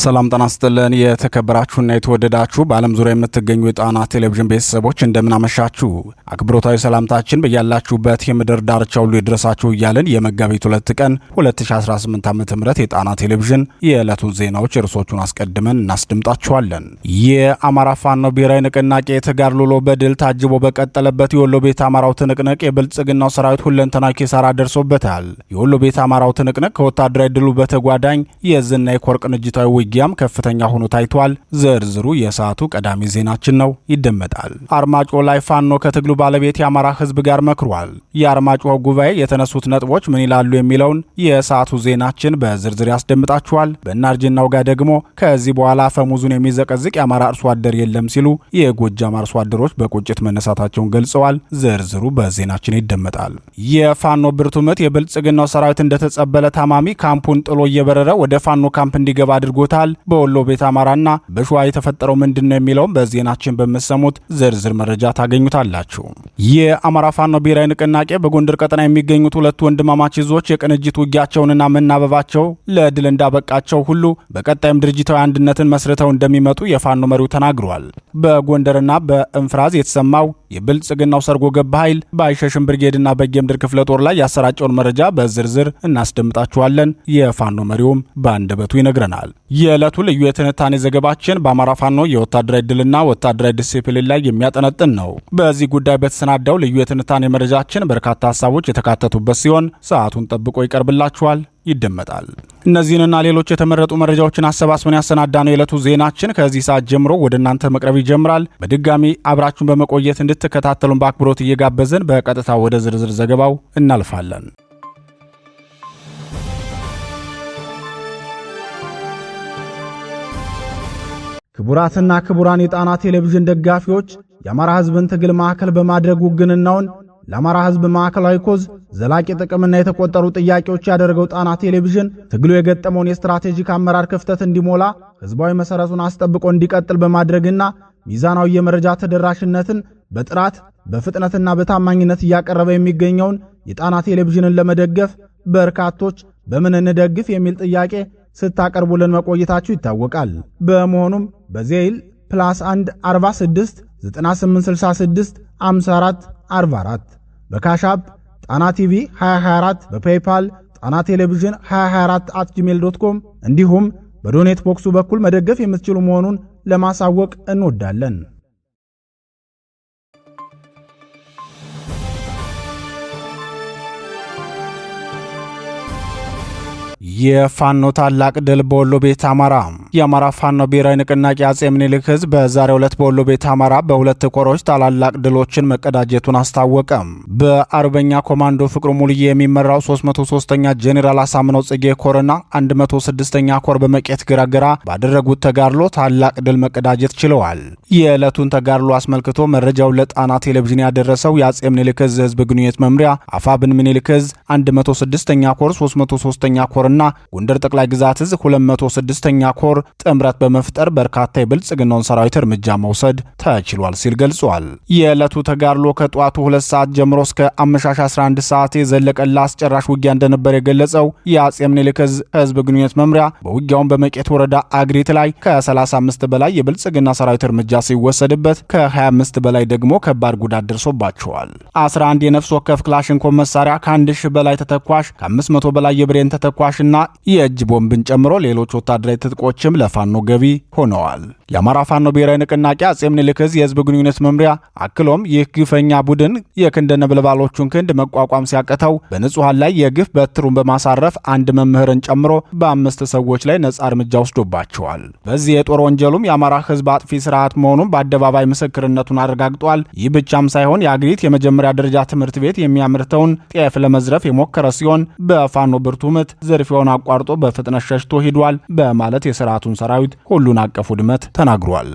ሰላም ጤና ይስጥልን የተከበራችሁና የተወደዳችሁ በዓለም ዙሪያ የምትገኙ የጣና ቴሌቪዥን ቤተሰቦች እንደምን አመሻችሁ። አክብሮታዊ ሰላምታችን በያላችሁበት የምድር ዳርቻ ሁሉ ይድረሳችሁ እያልን የመጋቢት 2 ቀን 2018 ዓ.ም የጣና ቴሌቪዥን የዕለቱን ዜናዎች ርዕሶቹን አስቀድመን እናስደምጣችኋለን። የአማራ ፋኖ ብሔራዊ ንቅናቄ ተጋድሎ ውሎ በድል ታጅቦ በቀጠለበት የወሎ ቤት አማራው ትንቅንቅ የብልጽግናው ሰራዊት ሁለንተናዊ ኪሳራ ደርሶበታል። የወሎ ቤት አማራው ትንቅንቅ ከወታደራዊ ድሉ በተጓዳኝ የዝና የኮር ቅንጅታዊ ውጊያም ከፍተኛ ሆኖ ታይቷል። ዝርዝሩ የሰዓቱ ቀዳሚ ዜናችን ነው፣ ይደመጣል። አርማጮ ላይ ፋኖ ከትግሉ ባለቤት የአማራ ህዝብ ጋር መክሯል። የአርማጮ ጉባኤ የተነሱት ነጥቦች ምን ይላሉ የሚለውን የሰዓቱ ዜናችን በዝርዝር ያስደምጣችኋል። በእናርጅናው ጋር ደግሞ ከዚህ በኋላ አፈሙዙን የሚዘቀዝቅ የአማራ አርሶ አደር የለም ሲሉ የጎጃም አርሶ አደሮች በቁጭት መነሳታቸውን ገልጸዋል። ዝርዝሩ በዜናችን ይደመጣል። የፋኖ ብርቱ ምት የብልጽግናው ሰራዊት እንደተጸበለ ታማሚ ካምፑን ጥሎ እየበረረ ወደ ፋኖ ካምፕ እንዲገባ አድርጎታል። በወሎ ቤት አማራና በሸዋ የተፈጠረው ምንድነው የሚለውን በዜናችን በመሰሙት ዝርዝር መረጃ ታገኙታላችሁ። የአማራ ፋኖ ብሔራዊ ንቅናቄ በጎንደር ቀጠና የሚገኙት ሁለቱ ወንድማማች ህዝቦች የቅንጅት ውጊያቸውንና መናበባቸው ለድል እንዳበቃቸው ሁሉ በቀጣይም ድርጅታዊ አንድነትን መስርተው እንደሚመጡ የፋኖ መሪው ተናግሯል። በጎንደርና በእንፍራዝ የተሰማው የብልጽግናው ሰርጎ ገብ ኃይል በአይሸሽም ብርጌድና በጌምድር ክፍለ ጦር ላይ ያሰራጨውን መረጃ በዝርዝር እናስደምጣችኋለን። የፋኖ መሪውም በአንደበቱ ይነግረናል። የዕለቱ ልዩ የትንታኔ ዘገባችን በአማራ ፋኖ የወታደራዊ ድልና ወታደራዊ ዲሲፕሊን ላይ የሚያጠነጥን ነው። በዚህ ጉዳይ በተሰናዳው ልዩ የትንታኔ መረጃችን በርካታ ሀሳቦች የተካተቱበት ሲሆን ሰዓቱን ጠብቆ ይቀርብላችኋል፣ ይደመጣል። እነዚህንና ሌሎች የተመረጡ መረጃዎችን አሰባስበን ያሰናዳነው የዕለቱ ዜናችን ከዚህ ሰዓት ጀምሮ ወደ እናንተ መቅረብ ይጀምራል። በድጋሚ አብራችሁን በመቆየት እንድትከታተሉን በአክብሮት እየጋበዝን በቀጥታ ወደ ዝርዝር ዘገባው እናልፋለን። ክቡራትና ክቡራን የጣና ቴሌቪዥን ደጋፊዎች የአማራ ሕዝብን ትግል ማዕከል በማድረግ ውግንናውን ለአማራ ሕዝብ ማዕከላዊ ኮዝ ዘላቂ ጥቅምና የተቆጠሩ ጥያቄዎች ያደረገው ጣና ቴሌቪዥን ትግሉ የገጠመውን የስትራቴጂክ አመራር ክፍተት እንዲሞላ ሕዝባዊ መሰረቱን አስጠብቆ እንዲቀጥል በማድረግና ሚዛናዊ የመረጃ ተደራሽነትን በጥራት በፍጥነትና በታማኝነት እያቀረበ የሚገኘውን የጣና ቴሌቪዥንን ለመደገፍ በርካቶች በምን እንደግፍ የሚል ጥያቄ ስታቀርቡልን መቆየታችሁ ይታወቃል። በመሆኑም በዜል +1 46 9866 54 44 በካሻፕ ጣና ቲቪ 2024 በፔይፓል ጣና ቴሌቪዥን 2024@gmail.com እንዲሁም በዶኔት ቦክሱ በኩል መደገፍ የምትችሉ መሆኑን ለማሳወቅ እንወዳለን። የፋኖ ታላቅ ድል በወሎ ቤት አማራ። የአማራ ፋኖ ብሔራዊ ንቅናቄ አጼ ምኒልክ ህዝብ በዛሬው ዕለት በወሎ ቤት አማራ በሁለት ኮሮች ታላላቅ ድሎችን መቀዳጀቱን አስታወቀ። በአርበኛ ኮማንዶ ፍቅሩ ሙልዬ የሚመራው 303ኛ ጄኔራል አሳምነው ጽጌ ኮርና 106ኛ ኮር በመቄት ገራገራ ባደረጉት ተጋድሎ ታላቅ ድል መቀዳጀት ችለዋል። የዕለቱን ተጋድሎ አስመልክቶ መረጃውን ለጣና ቴሌቪዥን ያደረሰው የአጼ ምኒልክ ህዝብ ግንኙነት መምሪያ አፋብን ምኒልክ 106ኛ ኮር 303ኛ ኮርና ጎንደር ጠቅላይ ግዛት እዝ 206ኛ ኮር ጥምረት በመፍጠር በርካታ የብልጽግናውን ሰራዊት እርምጃ መውሰድ ተችሏል ሲል ገልጿል። የዕለቱ ተጋድሎ ከጧቱ 2 ሰዓት ጀምሮ እስከ አመሻሽ 11 ሰዓት የዘለቀ አስጨራሽ ውጊያ እንደነበር የገለጸው የአጼ ምኒልክ ህዝብ ግንኙነት መምሪያ በውጊያውን በመቄት ወረዳ አግሪት ላይ ከ35 በላይ የብልጽግና ሰራዊት እርምጃ ሲወሰድበት ከ25 በላይ ደግሞ ከባድ ጉዳት ደርሶባቸዋል። 11 የነፍስ ወከፍ ክላሽንኮቭ መሳሪያ ከ1000 በላይ ተተኳሽ ከ500 በላይ የብሬን ተተኳሽ እና የእጅ ቦምብን ጨምሮ ሌሎች ወታደራዊ ትጥቆችም ለፋኖ ገቢ ሆነዋል። የአማራ ፋኖ ብሔራዊ ንቅናቄ አጼ ምኒልክ የህዝብ ግንኙነት መምሪያ አክሎም ይህ ግፈኛ ቡድን የክንደ ነበልባሎቹን ክንድ መቋቋም ሲያቀተው በንጹሃን ላይ የግፍ በትሩን በማሳረፍ አንድ መምህርን ጨምሮ በ5 ሰዎች ላይ ነጻ እርምጃ ወስዶባቸዋል። በዚህ የጦር ወንጀሉም የአማራ ህዝብ አጥፊ ስርዓት መሆኑን በአደባባይ ምስክርነቱን አረጋግጧል። ይህ ብቻም ሳይሆን የአግሪት የመጀመሪያ ደረጃ ትምህርት ቤት የሚያመርተውን ጤፍ ለመዝረፍ የሞከረ ሲሆን በፋኖ ብርቱ ምት ዝርፊያውን አቋርጦ በፍጥነት ሸሽቶ ሂዷል በማለት የሥርዓቱን ሰራዊት ሁሉን አቀፍ ውድመት ተናግሯል።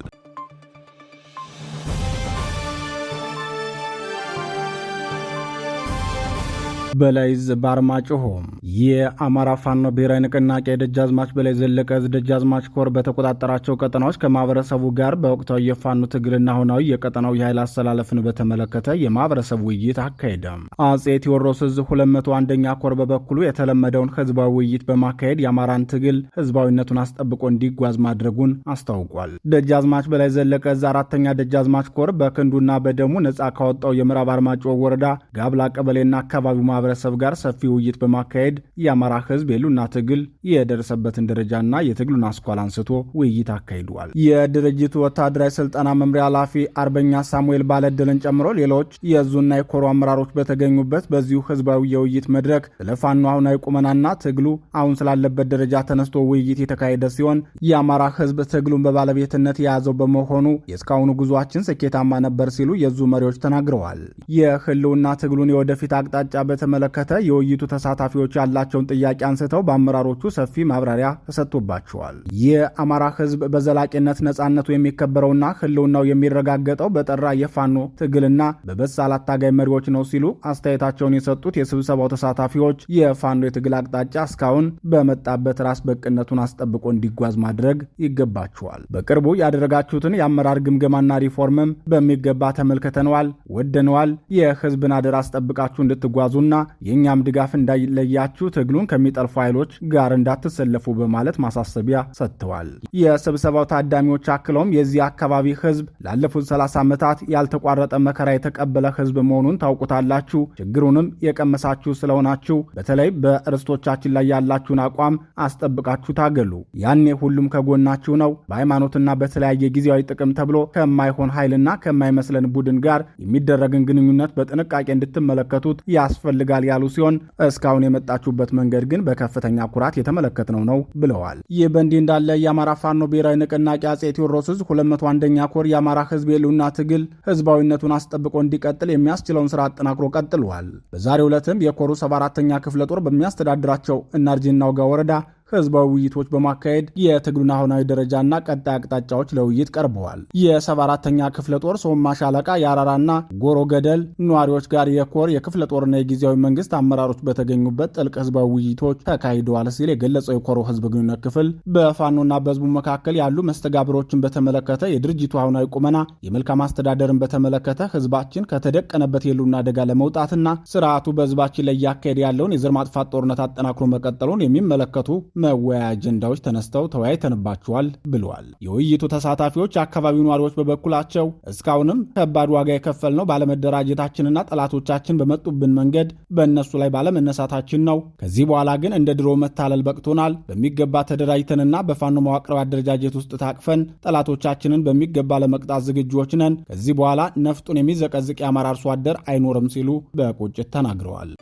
በላይዝ ባርማጭሆ የአማራ ፋኖ ብሔራዊ ንቅናቄ ደጃዝማች በላይ ዘለቀ ዕዝ ደጃዝማች ኮር በተቆጣጠራቸው ቀጠናዎች ከማህበረሰቡ ጋር በወቅታዊ የፋኖ ትግልና ሆናዊ የቀጠናው የኃይል አስተላለፍን በተመለከተ የማህበረሰብ ውይይት አካሄደ። አጼ ቴዎድሮስ ዕዝ 201ኛ ኮር በበኩሉ የተለመደውን ህዝባዊ ውይይት በማካሄድ የአማራን ትግል ህዝባዊነቱን አስጠብቆ እንዲጓዝ ማድረጉን አስታውቋል። ደጃዝማች በላይ ዘለቀ ዕዝ 4ኛ ደጃዝማች ኮር በክንዱና በደሙ ነጻ ካወጣው የምዕራብ አርማጭሆ ወረዳ ጋብላ ቀበሌና አካባቢው ማህበረሰብ ጋር ሰፊ ውይይት በማካሄድ የአማራ ህዝብ የሉና ትግል የደረሰበትን ደረጃና የትግሉን አስኳል አንስቶ ውይይት አካሂዷል። የድርጅቱ ወታደራዊ ስልጠና መምሪያ ኃላፊ አርበኛ ሳሙኤል ባለድልን ጨምሮ ሌሎች የዙና የኮሩ አመራሮች በተገኙበት በዚሁ ህዝባዊ የውይይት መድረክ ስለ ፋኖ አሁናዊ ቁመናና ትግሉ አሁን ስላለበት ደረጃ ተነስቶ ውይይት የተካሄደ ሲሆን የአማራ ህዝብ ትግሉን በባለቤትነት የያዘው በመሆኑ የእስካሁኑ ጉዟችን ስኬታማ ነበር ሲሉ የዙ መሪዎች ተናግረዋል። የህልውና ትግሉን የወደፊት አቅጣጫ በተመለከተ የውይይቱ ተሳታፊዎች ያላቸውን ጥያቄ አንስተው በአመራሮቹ ሰፊ ማብራሪያ ተሰጥቶባቸዋል። የአማራ ህዝብ በዘላቂነት ነጻነቱ የሚከበረውና ህልውናው የሚረጋገጠው በጠራ የፋኖ ትግልና በበሳል አታጋይ መሪዎች ነው ሲሉ አስተያየታቸውን የሰጡት የስብሰባው ተሳታፊዎች የፋኖ የትግል አቅጣጫ እስካሁን በመጣበት ራስ በቅነቱን አስጠብቆ እንዲጓዝ ማድረግ ይገባቸዋል። በቅርቡ ያደረጋችሁትን የአመራር ግምገማና ሪፎርምም በሚገባ ተመልክተነዋል፣ ወደነዋል። የህዝብን አደራ አስጠብቃችሁ እንድትጓዙና የእኛም ድጋፍ እንዳይለያችሁ ትግሉን ከሚጠልፉ ኃይሎች ጋር እንዳትሰለፉ በማለት ማሳሰቢያ ሰጥተዋል። የስብሰባው ታዳሚዎች አክለውም የዚህ አካባቢ ህዝብ ላለፉት 30 ዓመታት ያልተቋረጠ መከራ የተቀበለ ህዝብ መሆኑን ታውቁታላችሁ። ችግሩንም የቀመሳችሁ ስለሆናችሁ በተለይ በርስቶቻችን ላይ ያላችሁን አቋም አስጠብቃችሁ ታገሉ። ያኔ ሁሉም ከጎናችሁ ነው። በሃይማኖትና በተለያየ ጊዜያዊ ጥቅም ተብሎ ከማይሆን ኃይልና ከማይመስለን ቡድን ጋር የሚደረግን ግንኙነት በጥንቃቄ እንድትመለከቱት ያስፈልጋል ያሉ ሲሆን እስካሁን የመጣችሁበት መንገድ ግን በከፍተኛ ኩራት የተመለከትነው ነው ብለዋል። ይህ በእንዲህ እንዳለ የአማራ ፋኖ ብሔራዊ ንቅናቄ አጼ ቴዎድሮስ ዕዝ 201ኛ ኮር የአማራ ህዝብ የሉና ትግል ህዝባዊነቱን አስጠብቆ እንዲቀጥል የሚያስችለውን ስራ አጠናክሮ ቀጥሏል። በዛሬው ዕለትም የኮሩ 74ኛ ክፍለ ጦር በሚያስተዳድራቸው እናርጅና ውጋ ወረዳ ህዝባዊ ውይይቶች በማካሄድ የትግሉን አሁናዊ ደረጃና ቀጣይ አቅጣጫዎች ለውይይት ቀርበዋል። የ74ኛ ክፍለ ጦር ሶማ ሻለቃ የአራራና ጎሮ ገደል ነዋሪዎች ጋር የኮር የክፍለ ጦርና የጊዜያዊ መንግስት አመራሮች በተገኙበት ጥልቅ ህዝባዊ ውይይቶች ተካሂደዋል ሲል የገለጸው የኮሮ ህዝብ ግንኙነት ክፍል በፋኖና በህዝቡ መካከል ያሉ መስተጋብሮችን በተመለከተ የድርጅቱ አሁናዊ ቁመና፣ የመልካም አስተዳደርን በተመለከተ ህዝባችን ከተደቀነበት የሉና አደጋ ለመውጣትና ስርዓቱ በህዝባችን ላይ እያካሄደ ያለውን የዘር ማጥፋት ጦርነት አጠናክሮ መቀጠሉን የሚመለከቱ መወያያ አጀንዳዎች ተነስተው ተወያይተንባቸዋል ብለዋል። የውይይቱ ተሳታፊዎች የአካባቢው ነዋሪዎች በበኩላቸው እስካሁንም ከባድ ዋጋ የከፈልነው ባለመደራጀታችንና ጠላቶቻችን በመጡብን መንገድ በእነሱ ላይ ባለመነሳታችን ነው። ከዚህ በኋላ ግን እንደ ድሮ መታለል በቅቶናል። በሚገባ ተደራጅተንና በፋኖ መዋቅራዊ አደረጃጀት ውስጥ ታቅፈን ጠላቶቻችንን በሚገባ ለመቅጣት ዝግጁዎች ነን። ከዚህ በኋላ ነፍጡን የሚዘቀዝቅ የአማራ አርሶ አደር አይኖርም ሲሉ በቁጭት ተናግረዋል።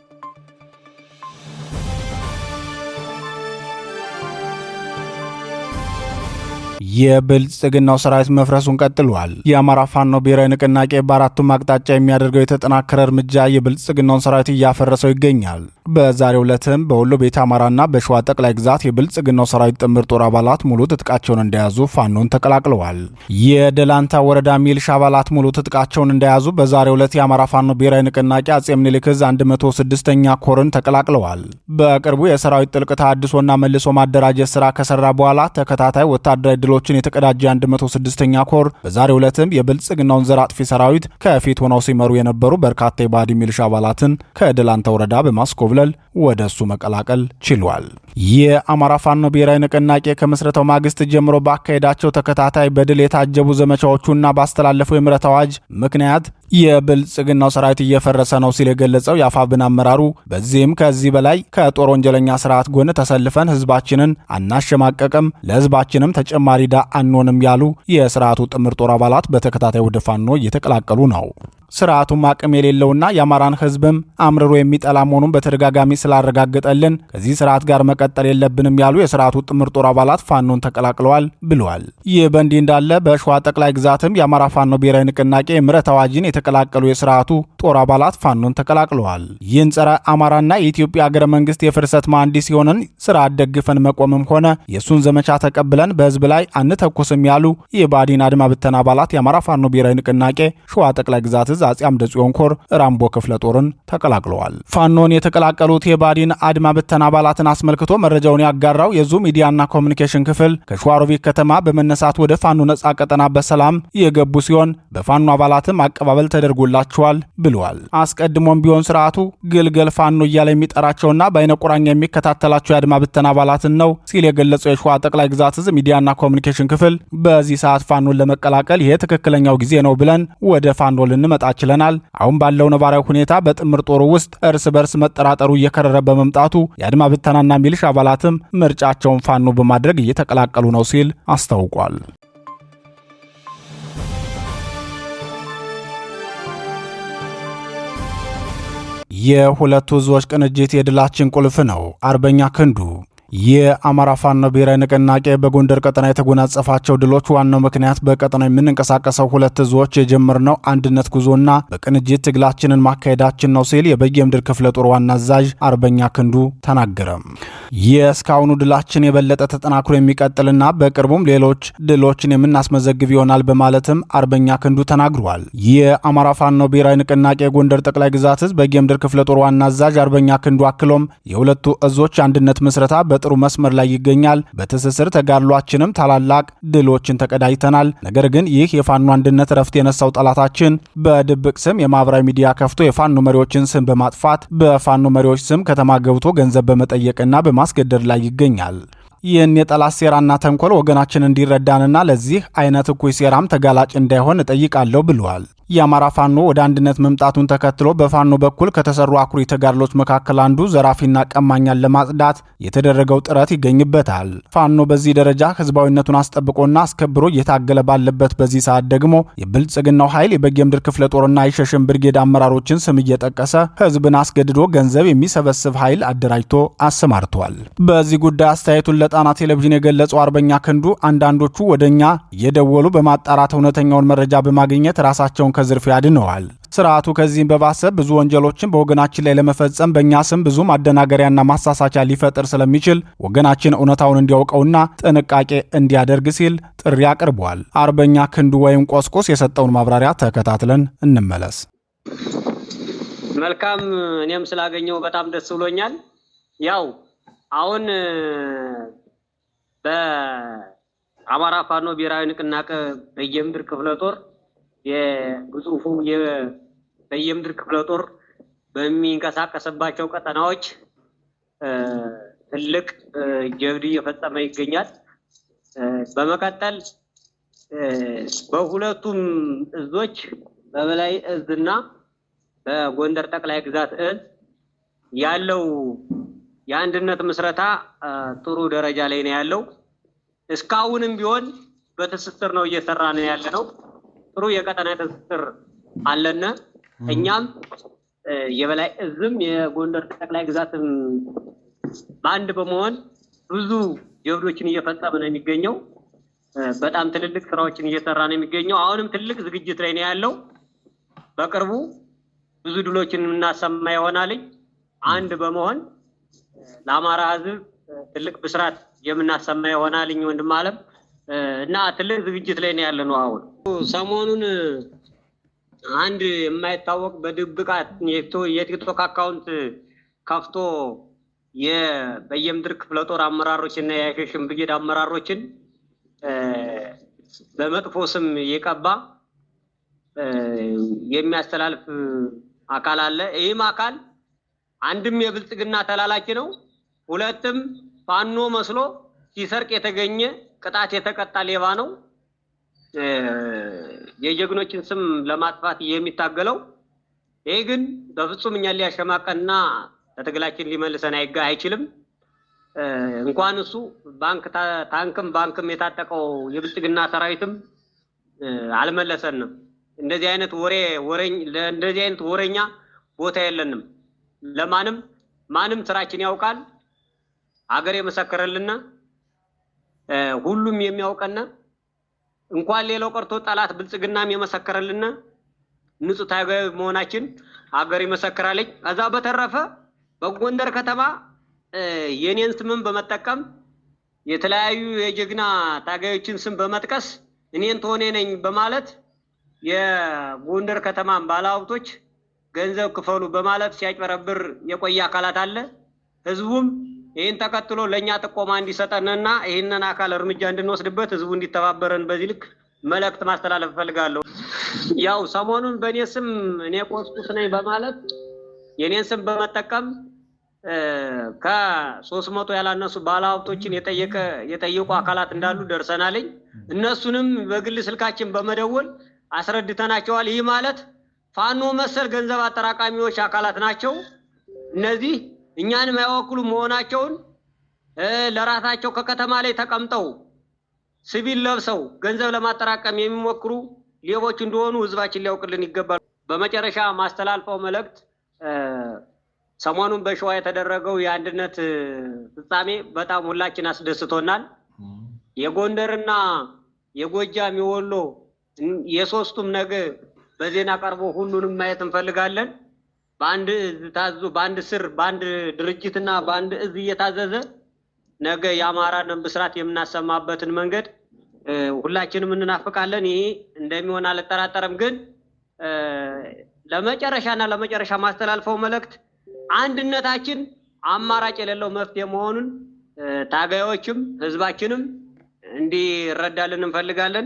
የብልጽግናው ሰራዊት መፍረሱን ቀጥሏል። የአማራ ፋኖ ብሔራዊ ንቅናቄ በአራቱም አቅጣጫ የሚያደርገው የተጠናከረ እርምጃ የብልጽግናውን ሰራዊት እያፈረሰው ይገኛል። በዛሬው ዕለትም በወሎ ቤተ አማራና በሸዋ ጠቅላይ ግዛት የብልጽግናው ሰራዊት ጥምር ጦር አባላት ሙሉ ትጥቃቸውን እንደያዙ ፋኖን ተቀላቅለዋል። የደላንታ ወረዳ ሚልሻ አባላት ሙሉ ትጥቃቸውን እንደያዙ በዛሬው ዕለት የአማራ ፋኖ ብሔራዊ ንቅናቄ አጼ ምኒልክ ዕዝ 106ኛ ኮርን ተቀላቅለዋል። በቅርቡ የሰራዊት ጥልቅ ተሃድሶና መልሶ ማደራጀት ስራ ከሰራ በኋላ ተከታታይ ወታደራዊ ድሎችን የተቀዳጀ 106ኛ ኮር በዛሬው ዕለትም የብልጽግናውን ዘር አጥፊ ሰራዊት ከፊት ሆነው ሲመሩ የነበሩ በርካታ የባዲ ሚልሻ አባላትን ከደላንታ ወረዳ በማስኮብለል ወደ እሱ መቀላቀል ችሏል። የአማራ ፋኖ ብሔራዊ ንቅናቄ ከምስረታው ማግስት ጀምሮ ባካሄዳቸው ተከታታይ በድል የታጀቡ ዘመቻዎቹና ባስተላለፈው የምህረት አዋጅ ምክንያት የብልጽግናው ሰራዊት እየፈረሰ ነው ሲል የገለጸው የአፋብን አመራሩ በዚህም ከዚህ በላይ ከጦር ወንጀለኛ ስርዓት ጎን ተሰልፈን ህዝባችንን አናሸማቀቅም፣ ለህዝባችንም ተጨማሪ ዳ አንሆንም ያሉ የስርዓቱ ጥምር ጦር አባላት በተከታታይ ወደ ፋኖ እየተቀላቀሉ ነው። ስርዓቱም አቅም የሌለውና የአማራን ህዝብም አምርሮ የሚጠላ መሆኑን በተደጋጋሚ ስላረጋገጠልን ከዚህ ስርዓት ጋር መቀጠል የለብንም ያሉ የስርዓቱ ጥምር ጦር አባላት ፋኖን ተቀላቅለዋል ብለዋል። ይህ በእንዲህ እንዳለ በሸዋ ጠቅላይ ግዛትም የአማራ ፋኖ ብሔራዊ ንቅናቄ የምህረት አዋጅን የተቀላቀሉ የስርዓቱ ጦር አባላት ፋኖን ተቀላቅለዋል። ይህን ጸረ አማራና የኢትዮጵያ ሀገረ መንግስት የፍርሰት መሐንዲስ የሆነን ስርዓት ደግፈን መቆምም ሆነ የእሱን ዘመቻ ተቀብለን በህዝብ ላይ አንተኩስም ያሉ የባዲን አድማ ብተና አባላት የአማራ ፋኖ ብሔራዊ ንቅናቄ ሸዋ ጠቅላይ ግዛት እዝ አጼ አምደ ጽዮን ኮር ራምቦ ክፍለ ጦርን ተቀላቅለዋል። ፋኖን የተቀላቀሉት የባዲን አድማ ብተና አባላትን አስመልክቶ መረጃውን ያጋራው የዙ ሚዲያና ኮሚኒኬሽን ክፍል ከሸዋሮቢት ከተማ በመነሳት ወደ ፋኖ ነጻ ቀጠና በሰላም የገቡ ሲሆን በፋኖ አባላትም አቀባበል ተደርጎላቸዋል ብለዋል። አስቀድሞም ቢሆን ስርዓቱ ግልገል ፋኖ እያለ የሚጠራቸውና በአይነ ቁራኛ የሚከታተላቸው የአድማ ብተና አባላትን ነው ሲል የገለጸው የሸዋ ጠቅላይ ግዛት እዝ ሚዲያና ኮሚኒኬሽን ክፍል በዚህ ሰዓት ፋኖን ለመቀላቀል ይሄ ትክክለኛው ጊዜ ነው ብለን ወደ ፋኖ ልንመጣ ችለናል። አሁን ባለው ነባራዊ ሁኔታ በጥምር ጦሩ ውስጥ እርስ በርስ መጠራጠሩ እየከረረ በመምጣቱ የአድማ ብተናና ሚሊሻ አባላትም ምርጫቸውን ፋኖ በማድረግ እየተቀላቀሉ ነው ሲል አስታውቋል። የሁለቱ እዞች ቅንጅት የድላችን ቁልፍ ነው። አርበኛ ክንዱ የአማራ ፋኖ ብሔራዊ ንቅናቄ በጎንደር ቀጠና የተጎናጸፋቸው ድሎች ዋናው ምክንያት በቀጠናው የምንንቀሳቀሰው ሁለት እዞች የጀመርነው አንድነት ጉዞና በቅንጅት ትግላችንን ማካሄዳችን ነው ሲል የበጌምድር ክፍለ ጦር ዋና አዛዥ አርበኛ ክንዱ ተናገረ። የእስካሁኑ ድላችን የበለጠ ተጠናክሮ የሚቀጥልና በቅርቡም ሌሎች ድሎችን የምናስመዘግብ ይሆናል በማለትም አርበኛ ክንዱ ተናግሯል። የአማራ ፋኖ ብሔራዊ ንቅናቄ ጎንደር ጠቅላይ ግዛት እዝ በጌምድር ክፍለ ጦር ዋና አዛዥ አርበኛ ክንዱ አክሎም የሁለቱ እዞች አንድነት ምስረታ በጥሩ መስመር ላይ ይገኛል። በትስስር ተጋድሏችንም ታላላቅ ድሎችን ተቀዳጅተናል። ነገር ግን ይህ የፋኖ አንድነት ረፍት የነሳው ጠላታችን በድብቅ ስም የማህበራዊ ሚዲያ ከፍቶ የፋኖ መሪዎችን ስም በማጥፋት በፋኖ መሪዎች ስም ከተማ ገብቶ ገንዘብ በመጠየቅና በማስገደድ ላይ ይገኛል። ይህን የጠላት ሴራና ተንኮል ወገናችን እንዲረዳንና ለዚህ አይነት እኩይ ሴራም ተጋላጭ እንዳይሆን እጠይቃለሁ ብለዋል። የአማራ ፋኖ ወደ አንድነት መምጣቱን ተከትሎ በፋኖ በኩል ከተሰሩ አኩሪ ተጋድሎች መካከል አንዱ ዘራፊና ቀማኛን ለማጽዳት የተደረገው ጥረት ይገኝበታል። ፋኖ በዚህ ደረጃ ህዝባዊነቱን አስጠብቆና አስከብሮ እየታገለ ባለበት በዚህ ሰዓት ደግሞ የብልጽግናው ኃይል የበጌምድር ክፍለ ጦርና የሸሽን ብርጌድ አመራሮችን ስም እየጠቀሰ ህዝብን አስገድዶ ገንዘብ የሚሰበስብ ኃይል አደራጅቶ አሰማርቷል። በዚህ ጉዳይ አስተያየቱን ለጣና ቴሌቪዥን የገለጸው አርበኛ ክንዱ አንዳንዶቹ ወደኛ እየደወሉ በማጣራት እውነተኛውን መረጃ በማግኘት ራሳቸውን ከዝርፊያ አድነዋል። ስርዓቱ ከዚህም በባሰ ብዙ ወንጀሎችን በወገናችን ላይ ለመፈጸም በእኛ ስም ብዙ ማደናገሪያና ማሳሳቻ ሊፈጥር ስለሚችል ወገናችን እውነታውን እንዲያውቀውና ጥንቃቄ እንዲያደርግ ሲል ጥሪ አቅርቧል። አርበኛ ክንዱ ወይም ቆስቆስ የሰጠውን ማብራሪያ ተከታትለን እንመለስ። መልካም፣ እኔም ስላገኘው በጣም ደስ ብሎኛል። ያው አሁን በአማራ ፋኖ ብሔራዊ ንቅናቄ በጌምድር ክፍለ ጦር የግዙፉ የበጌምድር ክፍለ ጦር በሚንቀሳቀስባቸው ቀጠናዎች ትልቅ ጀብድ እየፈጸመ ይገኛል። በመቀጠል በሁለቱም እዞች በበላይ እዝና በጎንደር ጠቅላይ ግዛት እዝ ያለው የአንድነት ምስረታ ጥሩ ደረጃ ላይ ነው ያለው። እስካሁንም ቢሆን በትስስር ነው እየሰራ ነው ያለ ነው። ጥሩ የቀጠና ትስስር አለና እኛም የበላይ እዝም የጎንደር ጠቅላይ ግዛትም በአንድ በመሆን ብዙ ጀብዶችን እየፈጸመ ነው የሚገኘው። በጣም ትልልቅ ስራዎችን እየሰራ ነው የሚገኘው። አሁንም ትልቅ ዝግጅት ላይ ነው ያለው። በቅርቡ ብዙ ድሎችን እናሰማ ይሆናል። አንድ በመሆን ለአማራ ሕዝብ ትልቅ ብስራት የምናሰማ ይሆናል። ወንድም አለም እና ትልቅ ዝግጅት ላይ ነው ያለነው። አሁን ሰሞኑን አንድ የማይታወቅ በድብቃት የቲክቶክ አካውንት ከፍቶ የበጌምድር ክፍለ ጦር አመራሮች እና የሸሽን ብርጌድ አመራሮችን በመጥፎ ስም የቀባ የሚያስተላልፍ አካል አለ። ይህም አካል አንድም የብልጽግና ተላላኪ ነው፣ ሁለትም ፋኖ መስሎ ሲሰርቅ የተገኘ ቅጣት የተቀጣ ሌባ ነው። የጀግኖችን ስም ለማጥፋት የሚታገለው ይሄ ግን በፍጹም እኛን ሊያሸማቀንና ለትግላችን ሊመልሰን አይችልም። እንኳን እሱ ታንክም የታጠቀው የብልጽግና ሰራዊትም አልመለሰንም። እንደዚህ አይነት ወሬኛ ቦታ የለንም። ማንም ስራችን ያውቃል። ሀገር የመሰከረልና ሁሉም የሚያውቀና እንኳን ሌላው ቀርቶ ጠላት ብልጽግናም የመሰከረልና ንጹህ ታጋይ መሆናችን ሀገር ይመሰክራለች። ከዛ በተረፈ በጎንደር ከተማ የኔን ስምም በመጠቀም የተለያዩ የጀግና ታጋዮችን ስም በመጥቀስ እኔን ተሆነ ነኝ በማለት የጎንደር ከተማን ባለሀብቶች ገንዘብ ክፈሉ በማለት ሲያጭበረብር የቆየ አካላት አለ። ህዝቡም ይህን ተከትሎ ለእኛ ጥቆማ እንዲሰጠንና ይህንን አካል እርምጃ እንድንወስድበት ህዝቡ እንዲተባበረን በዚህ ልክ መልእክት ማስተላለፍ እፈልጋለሁ። ያው ሰሞኑን በእኔ ስም እኔ ቆስቁስ ነኝ በማለት የኔን ስም በመጠቀም ከ300 ያላነሱ ባለሀብቶችን የጠየቁ አካላት እንዳሉ ደርሰናልኝ። እነሱንም በግል ስልካችን በመደወል አስረድተናቸዋል። ይህ ማለት ፋኖ መሰል ገንዘብ አጠራቃሚዎች አካላት ናቸው። እነዚህ እኛንም አይወክሉ መሆናቸውን ለራሳቸው ከከተማ ላይ ተቀምጠው ሲቪል ለብሰው ገንዘብ ለማጠራቀም የሚሞክሩ ሌቦች እንደሆኑ ህዝባችን ሊያውቅልን ይገባል። በመጨረሻ ማስተላልፈው መልእክት ሰሞኑን በሸዋ የተደረገው የአንድነት ፍጻሜ በጣም ሁላችን አስደስቶናል። የጎንደርና የጎጃም የወሎ የሶስቱም ነገ በዜና ቀርቦ ሁሉንም ማየት እንፈልጋለን። በአንድ ታዞ በአንድ ስር በአንድ ድርጅትና በአንድ እዝ እየታዘዘ ነገ የአማራን ብስራት የምናሰማበትን መንገድ ሁላችንም እንናፍቃለን። ይሄ እንደሚሆን አልጠራጠርም። ግን ለመጨረሻ ማስተላልፈው መልእክት አንድነታችን አማራጭ የሌለው መፍትሄ መሆኑን ታጋዮችም ህዝባችንም እንዲረዳልን እንፈልጋለን።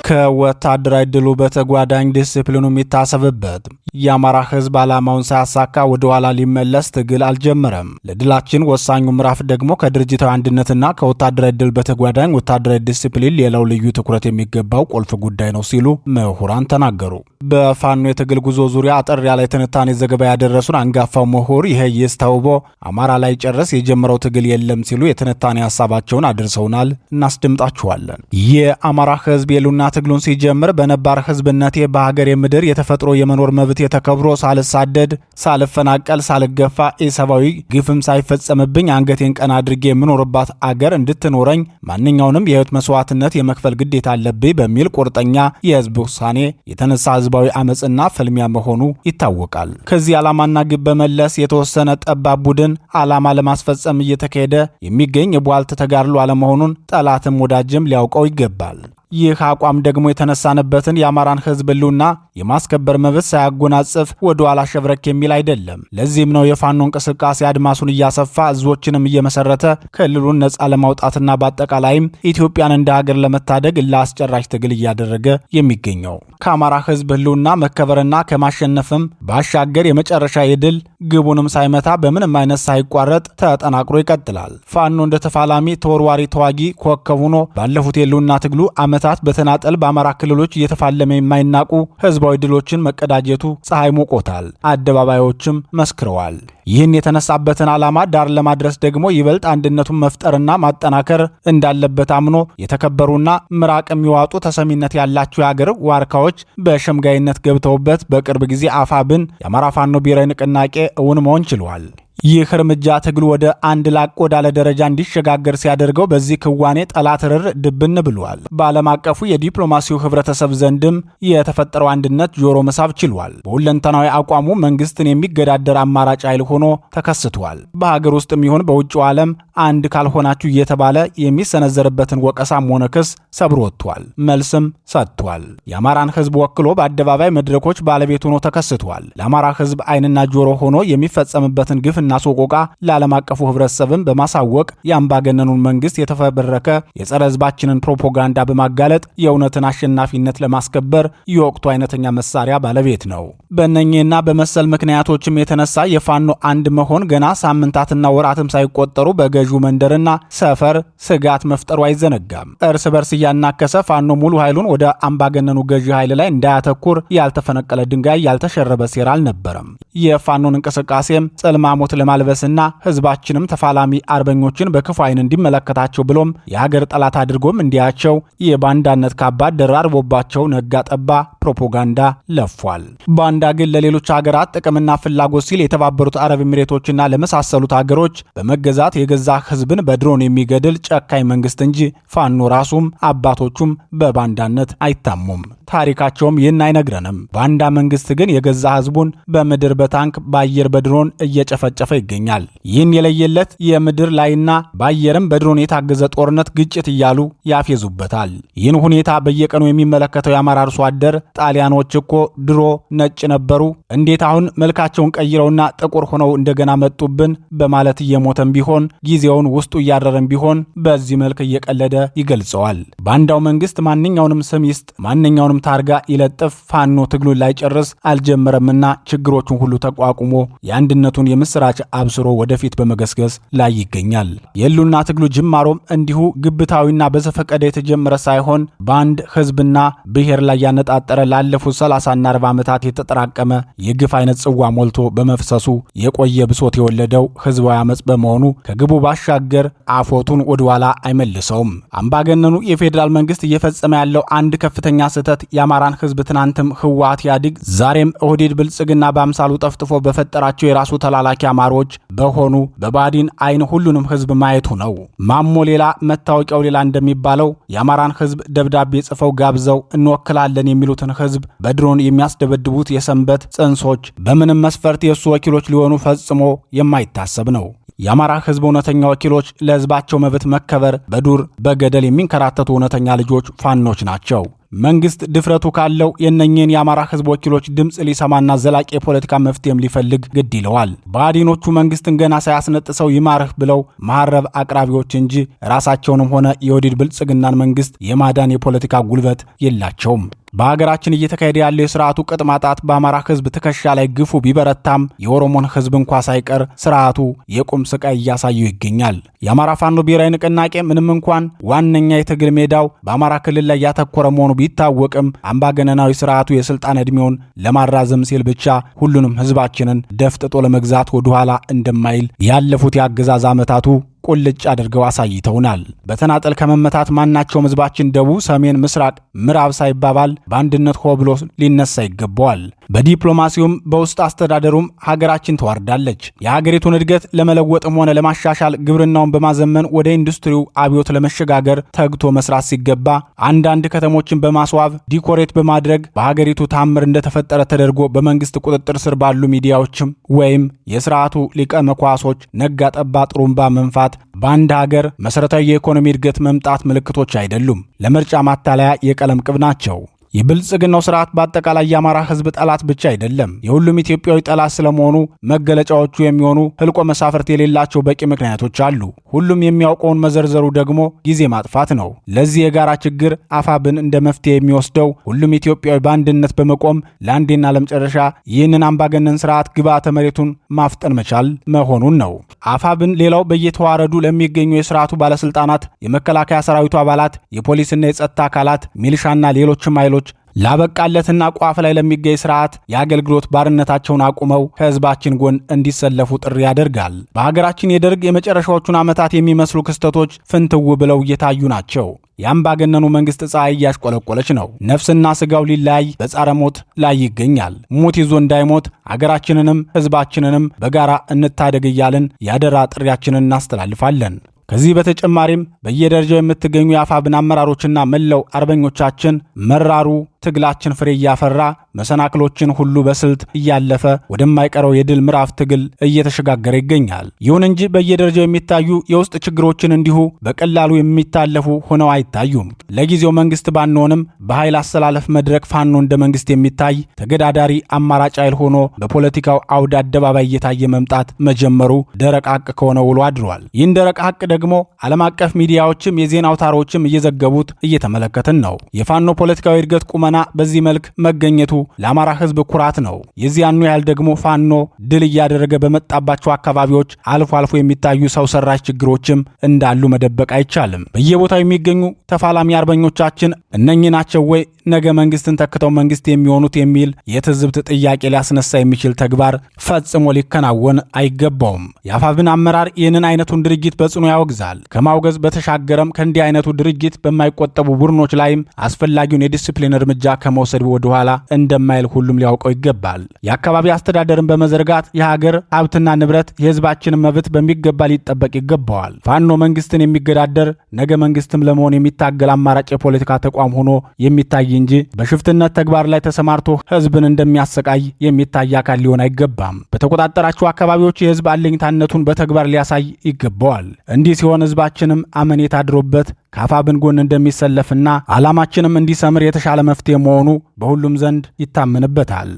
ከወታደራዊ ድሉ በተጓዳኝ ዲሲፕሊኑ የሚታሰብበት የአማራ ህዝብ ዓላማውን ሳያሳካ ወደ ኋላ ሊመለስ ትግል አልጀመረም። ለድላችን ወሳኙ ምዕራፍ ደግሞ ከድርጅታዊ አንድነትና ከወታደራዊ ድል በተጓዳኝ ወታደራዊ ዲሲፕሊን ሌላው ልዩ ትኩረት የሚገባው ቁልፍ ጉዳይ ነው ሲሉ ምሁራን ተናገሩ። በፋኖ የትግል ጉዞ ዙሪያ አጠር ያለ የትንታኔ ዘገባ ያደረሱን አንጋፋው ምሁር ይሄይስ ተውቦ አማራ ላይ ጨርስ የጀመረው ትግል የለም ሲሉ የትንታኔ ሀሳባቸውን አድርሰውናል። እናስደምጣችኋለን። የአማራ ህዝብ የሉና ትግሉን ሲጀምር በነባር ህዝብነቴ በሀገር የምድር የተፈጥሮ የመኖር መብት የተከብሮ ሳልሳደድ ሳልፈናቀል ሳልገፋ ኢሰብአዊ ግፍም ሳይፈጸምብኝ አንገቴን ቀና አድርጌ የምኖርባት አገር እንድትኖረኝ ማንኛውንም የህይወት መስዋዕትነት የመክፈል ግዴታ አለብኝ በሚል ቁርጠኛ የህዝብ ውሳኔ የተነሳ ህዝባዊ አመፅና ፍልሚያ መሆኑ ይታወቃል። ከዚህ ዓላማና ግብ በመለስ የተወሰነ ጠባብ ቡድን ዓላማ ለማስፈጸም እየተካሄደ የሚገኝ የቧልት ተጋድሎ አለመሆኑን ጠላትም ወዳጅም ሊያውቀው ይገባል። ይህ አቋም ደግሞ የተነሳነበትን የአማራን ህዝብ ህልውና የማስከበር መብት ሳያጎናጽፍ ወደ ኋላ ሸብረክ የሚል አይደለም። ለዚህም ነው የፋኖ እንቅስቃሴ አድማሱን እያሰፋ እዞችንም እየመሰረተ ክልሉን ነፃ ለማውጣትና በአጠቃላይም ኢትዮጵያን እንደ ሀገር ለመታደግ ለአስጨራሽ ትግል እያደረገ የሚገኘው። ከአማራ ህዝብ ህልውና መከበርና ከማሸነፍም ባሻገር የመጨረሻ የድል ግቡንም ሳይመታ በምንም አይነት ሳይቋረጥ ተጠናክሮ ይቀጥላል። ፋኖ እንደ ተፋላሚ ተወርዋሪ ተዋጊ ኮከብ ሆኖ ባለፉት የህልውና ትግሉ ዓመታት በተናጠል በአማራ ክልሎች እየተፋለመ የማይናቁ ህዝባዊ ድሎችን መቀዳጀቱ ፀሐይ ሞቆታል። አደባባዮችም መስክረዋል። ይህን የተነሳበትን ዓላማ ዳር ለማድረስ ደግሞ ይበልጥ አንድነቱን መፍጠርና ማጠናከር እንዳለበት አምኖ የተከበሩና ምራቅ የሚዋጡ ተሰሚነት ያላቸው የሀገር ዋርካዎች በሸምጋይነት ገብተውበት በቅርብ ጊዜ አፋብን የአማራ ፋኖ ብሔራዊ ንቅናቄ እውን መሆን ችሏል። ይህ እርምጃ ትግሉ ወደ አንድ ላቅ ወዳለ ደረጃ እንዲሸጋገር ሲያደርገው በዚህ ክዋኔ ጠላት ርር ድብን ብሏል። በዓለም አቀፉ የዲፕሎማሲው ህብረተሰብ ዘንድም የተፈጠረው አንድነት ጆሮ መሳብ ችሏል። በሁለንተናዊ አቋሙ መንግስትን የሚገዳደር አማራጭ ኃይል ሆኖ ተከስቷል። በሀገር ውስጥም ይሁን በውጭው ዓለም አንድ ካልሆናችሁ እየተባለ የሚሰነዘርበትን ወቀሳም ሆነ ክስ ሰብሮ ወጥቷል። መልስም ሰጥቷል። የአማራን ህዝብ ወክሎ በአደባባይ መድረኮች ባለቤት ሆኖ ተከስቷል። ለአማራ ህዝብ ዓይንና ጆሮ ሆኖ የሚፈጸምበትን ግፍ እና ሶቆቃ ለዓለም አቀፉ ህብረተሰብም በማሳወቅ የአምባገነኑን መንግስት የተፈበረከ የጸረ ህዝባችንን ፕሮፓጋንዳ በማጋለጥ የእውነትን አሸናፊነት ለማስከበር የወቅቱ አይነተኛ መሳሪያ ባለቤት ነው። በእነኚህና በመሰል ምክንያቶችም የተነሳ የፋኖ አንድ መሆን ገና ሳምንታትና ወራትም ሳይቆጠሩ በገዢው መንደርና ሰፈር ስጋት መፍጠሩ አይዘነጋም። እርስ በርስ እያናከሰ ፋኖ ሙሉ ኃይሉን ወደ አምባገነኑ ገዢ ኃይል ላይ እንዳያተኩር ያልተፈነቀለ ድንጋይ ያልተሸረበ ሴራ አልነበረም። የፋኖን እንቅስቃሴም ጽልማሞት ለማልበስና ህዝባችንም ተፋላሚ አርበኞችን በክፉ አይን እንዲመለከታቸው ብሎም የሀገር ጠላት አድርጎም እንዲያቸው የባንዳነት ካባ ደራርቦባቸው ነጋ ጠባ ፕሮፓጋንዳ ለፏል። ባንዳ ግን ለሌሎች ሀገራት ጥቅምና ፍላጎት ሲል የተባበሩት አረብ ኤሚሬቶችና ለመሳሰሉት ሀገሮች በመገዛት የገዛ ህዝብን በድሮን የሚገድል ጨካኝ መንግስት እንጂ ፋኖ ራሱም አባቶቹም በባንዳነት አይታሙም። ታሪካቸውም ይህን አይነግረንም። ባንዳ መንግስት ግን የገዛ ህዝቡን በምድር በታንክ በአየር በድሮን እየጨፈጨፈ እየተወነጨፈ ይገኛል። ይህን የለየለት የምድር ላይና በአየርም በድሮን የታገዘ ጦርነት ግጭት እያሉ ያፌዙበታል። ይህን ሁኔታ በየቀኑ የሚመለከተው የአማራ አርሶ አደር ጣሊያኖች እኮ ድሮ ነጭ ነበሩ፣ እንዴት አሁን መልካቸውን ቀይረውና ጥቁር ሆነው እንደገና መጡብን በማለት እየሞተም ቢሆን ጊዜውን ውስጡ እያረረም ቢሆን በዚህ መልክ እየቀለደ ይገልጸዋል። ባንዳው መንግስት ማንኛውንም ስም ይስጥ፣ ማንኛውንም ታርጋ ይለጥፍ፣ ፋኖ ትግሉን ላይ ጨርስ አልጀመረምና ችግሮቹን ሁሉ ተቋቁሞ የአንድነቱን የምስራች አብስሮ ወደፊት በመገስገስ ላይ ይገኛል። የህልውና ትግሉ ጅማሮም እንዲሁ ግብታዊና በዘፈቀደ የተጀመረ ሳይሆን በአንድ ህዝብና ብሔር ላይ ያነጣጠረ ላለፉት 30ና 40 ዓመታት የተጠራቀመ የግፍ አይነት ጽዋ ሞልቶ በመፍሰሱ የቆየ ብሶት የወለደው ህዝባዊ አመጽ በመሆኑ ከግቡ ባሻገር አፎቱን ወደኋላ አይመልሰውም። አምባገነኑ የፌዴራል መንግስት እየፈጸመ ያለው አንድ ከፍተኛ ስህተት የአማራን ህዝብ ትናንትም ህወሓት ያድግ ዛሬም ኦህዴድ ብልጽግና በአምሳሉ ጠፍጥፎ በፈጠራቸው የራሱ ተላላኪ አማሮች በሆኑ በባዲን አይን ሁሉንም ህዝብ ማየቱ ነው። ማሞ ሌላ መታወቂያው ሌላ እንደሚባለው የአማራን ህዝብ ደብዳቤ ጽፈው ጋብዘው እንወክላለን የሚሉትን ህዝብ በድሮን የሚያስደበድቡት የሰንበት ጽንሶች በምንም መስፈርት የእሱ ወኪሎች ሊሆኑ ፈጽሞ የማይታሰብ ነው። የአማራ ህዝብ እውነተኛ ወኪሎች ለህዝባቸው መብት መከበር በዱር በገደል የሚንከራተቱ እውነተኛ ልጆች ፋኖች ናቸው። መንግስት ድፍረቱ ካለው የነኝን የአማራ ህዝብ ወኪሎች ድምፅ ሊሰማና ዘላቂ የፖለቲካ መፍትሄም ሊፈልግ ግድ ይለዋል። ባዲኖቹ መንግስትን ገና ሳያስነጥሰው ይማርህ ብለው መሐረብ አቅራቢዎች እንጂ ራሳቸውንም ሆነ የኦህዴድ ብልጽግናን መንግስት የማዳን የፖለቲካ ጉልበት የላቸውም። በሀገራችን እየተካሄደ ያለው የስርዓቱ ቅጥ ማጣት በአማራ ህዝብ ትከሻ ላይ ግፉ ቢበረታም የኦሮሞን ህዝብ እንኳ ሳይቀር ስርዓቱ የቁም ስቃይ እያሳየው ይገኛል። የአማራ ፋኖ ብሔራዊ ንቅናቄ ምንም እንኳን ዋነኛ የትግል ሜዳው በአማራ ክልል ላይ ያተኮረ መሆኑ ቢታወቅም አምባገነናዊ ስርዓቱ የስልጣን ዕድሜውን ለማራዘም ሲል ብቻ ሁሉንም ህዝባችንን ደፍጥጦ ለመግዛት ወደኋላ እንደማይል ያለፉት የአገዛዝ ዓመታቱ ቁልጭ አድርገው አሳይተውናል። በተናጠል ከመመታት ማናቸውም ህዝባችን ደቡብ፣ ሰሜን፣ ምስራቅ፣ ምዕራብ ሳይባባል በአንድነት ሆ ብሎ ሊነሳ ይገባዋል። በዲፕሎማሲውም በውስጥ አስተዳደሩም ሀገራችን ተዋርዳለች። የሀገሪቱን እድገት ለመለወጥም ሆነ ለማሻሻል ግብርናውን በማዘመን ወደ ኢንዱስትሪው አብዮት ለመሸጋገር ተግቶ መስራት ሲገባ አንዳንድ ከተሞችን በማስዋብ ዲኮሬት በማድረግ በሀገሪቱ ታምር እንደተፈጠረ ተደርጎ በመንግስት ቁጥጥር ስር ባሉ ሚዲያዎችም ወይም የስርዓቱ ሊቀ መኳሶች ነጋ ጠባ ጥሩምባ መንፋት በአንድ ሀገር መሰረታዊ የኢኮኖሚ እድገት መምጣት ምልክቶች አይደሉም። ለምርጫ ማታለያ የቀለም ቅብ ናቸው። የብልጽግናው ስርዓት በአጠቃላይ የአማራ ህዝብ ጠላት ብቻ አይደለም፣ የሁሉም ኢትዮጵያዊ ጠላት ስለመሆኑ መገለጫዎቹ የሚሆኑ ህልቆ መሳፍርት የሌላቸው በቂ ምክንያቶች አሉ። ሁሉም የሚያውቀውን መዘርዘሩ ደግሞ ጊዜ ማጥፋት ነው። ለዚህ የጋራ ችግር አፋብን እንደ መፍትሄ የሚወስደው ሁሉም ኢትዮጵያዊ በአንድነት በመቆም ለአንዴና ለመጨረሻ ይህንን አምባገነን ስርዓት ግብዓተ መሬቱን ማፍጠን መቻል መሆኑን ነው። አፋብን ሌላው በየተዋረዱ ለሚገኙ የስርዓቱ ባለስልጣናት፣ የመከላከያ ሰራዊቱ አባላት፣ የፖሊስና የጸጥታ አካላት፣ ሚሊሻና ሌሎችም ኃይሎች ላበቃለትና ቋፍ ላይ ለሚገኝ ስርዓት የአገልግሎት ባርነታቸውን አቁመው ከህዝባችን ጎን እንዲሰለፉ ጥሪ ያደርጋል። በሀገራችን የደርግ የመጨረሻዎቹን ዓመታት የሚመስሉ ክስተቶች ፍንትው ብለው እየታዩ ናቸው። የአምባገነኑ መንግስት ፀሐይ እያሽቆለቆለች ነው። ነፍስና ስጋው ሊለያይ በጻረ ሞት ላይ ይገኛል። ሞት ይዞ እንዳይሞት አገራችንንም ህዝባችንንም በጋራ እንታደግ እያልን ያደራ ጥሪያችንን እናስተላልፋለን። ከዚህ በተጨማሪም በየደረጃው የምትገኙ የአፋብን አመራሮችና መላው አርበኞቻችን መራሩ ትግላችን ፍሬ እያፈራ መሰናክሎችን ሁሉ በስልት እያለፈ ወደማይቀረው የድል ምዕራፍ ትግል እየተሸጋገረ ይገኛል። ይሁን እንጂ በየደረጃው የሚታዩ የውስጥ ችግሮችን እንዲሁ በቀላሉ የሚታለፉ ሆነው አይታዩም። ለጊዜው መንግስት ባንሆንም በኃይል አሰላለፍ መድረክ ፋኖ እንደ መንግስት የሚታይ ተገዳዳሪ አማራጭ ኃይል ሆኖ በፖለቲካው አውድ አደባባይ እየታየ መምጣት መጀመሩ ደረቅ ሐቅ ከሆነ ውሎ አድሯል። ይህን ደረቅ ሐቅ ደግሞ ዓለም አቀፍ ሚዲያዎችም የዜና አውታሮችም እየዘገቡት እየተመለከትን ነው። የፋኖ ፖለቲካዊ እድገት ቁመና በዚህ መልክ መገኘቱ ለአማራ ህዝብ ኩራት ነው። የዚያኑ ያህል ደግሞ ፋኖ ድል እያደረገ በመጣባቸው አካባቢዎች አልፎ አልፎ የሚታዩ ሰው ሰራሽ ችግሮችም እንዳሉ መደበቅ አይቻልም። በየቦታው የሚገኙ ተፋላሚ አርበኞቻችን እነኚህ ናቸው ወይ ነገ መንግስትን ተክተው መንግስት የሚሆኑት የሚል የትዝብት ጥያቄ ሊያስነሳ የሚችል ተግባር ፈጽሞ ሊከናወን አይገባውም። የአፋብን አመራር ይህንን አይነቱን ድርጊት በጽኑ ያወግዛል። ከማውገዝ በተሻገረም ከእንዲህ አይነቱ ድርጊት በማይቆጠቡ ቡድኖች ላይም አስፈላጊውን የዲስፕሊን እርምጃ ከመውሰድ ወደኋላ እንደማይል እንደማይል ሁሉም ሊያውቀው ይገባል። የአካባቢ አስተዳደርን በመዘርጋት የሀገር ሀብትና ንብረት የህዝባችንን መብት በሚገባ ሊጠበቅ ይገባዋል። ፋኖ መንግስትን የሚገዳደር ነገ መንግስትም ለመሆን የሚታገል አማራጭ የፖለቲካ ተቋም ሆኖ የሚታይ እንጂ በሽፍትነት ተግባር ላይ ተሰማርቶ ህዝብን እንደሚያሰቃይ የሚታይ አካል ሊሆን አይገባም። በተቆጣጠራቸው አካባቢዎች የህዝብ አለኝታነቱን በተግባር ሊያሳይ ይገባዋል። እንዲህ ሲሆን ህዝባችንም አመኔታ አድሮበት ከአፋብን ጎን እንደሚሰለፍና ዓላማችንም እንዲሰምር የተሻለ መፍትሄ መሆኑ በሁሉም ዘንድ ይታመንበታል።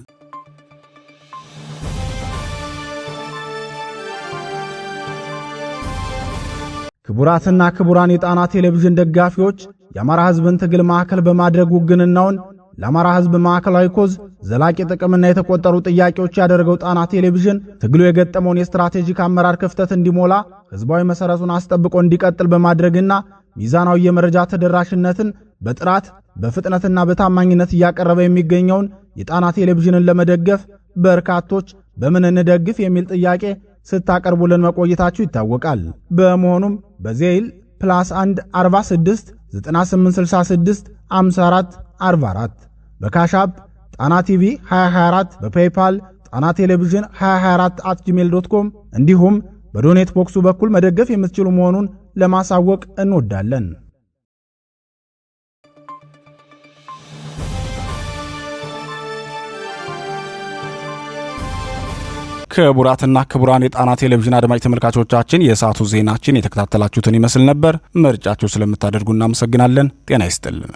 ክቡራትና ክቡራን የጣና ቴሌቪዥን ደጋፊዎች የአማራ ህዝብን ትግል ማዕከል በማድረግ ውግንናውን ለአማራ ህዝብ ማዕከላዊ ኮዝ ዘላቂ ጥቅምና የተቆጠሩ ጥያቄዎች ያደረገው ጣና ቴሌቪዥን ትግሉ የገጠመውን የስትራቴጂክ አመራር ክፍተት እንዲሞላ ህዝባዊ መሰረቱን አስጠብቆ እንዲቀጥል በማድረግና ሚዛናዊ የመረጃ ተደራሽነትን በጥራት በፍጥነትና በታማኝነት እያቀረበ የሚገኘውን የጣና ቴሌቪዥንን ለመደገፍ በርካቶች በምን እንደግፍ የሚል ጥያቄ ስታቀርቡልን መቆየታችሁ ይታወቃል። በመሆኑም በዜል +1 46 9866 54 44 በካሻፕ ጣና ቲቪ 2024 በፔይፓል ጣና ቴሌቪዥን 2024@gmail.com እንዲሁም በዶኔት ቦክሱ በኩል መደገፍ የምትችሉ መሆኑን ለማሳወቅ እንወዳለን። ክቡራትና ክቡራን የጣና ቴሌቪዥን አድማጭ ተመልካቾቻችን የሰዓቱ ዜናችን የተከታተላችሁትን ይመስል ነበር። ምርጫችሁ ስለምታደርጉ እናመሰግናለን። ጤና ይስጥልን።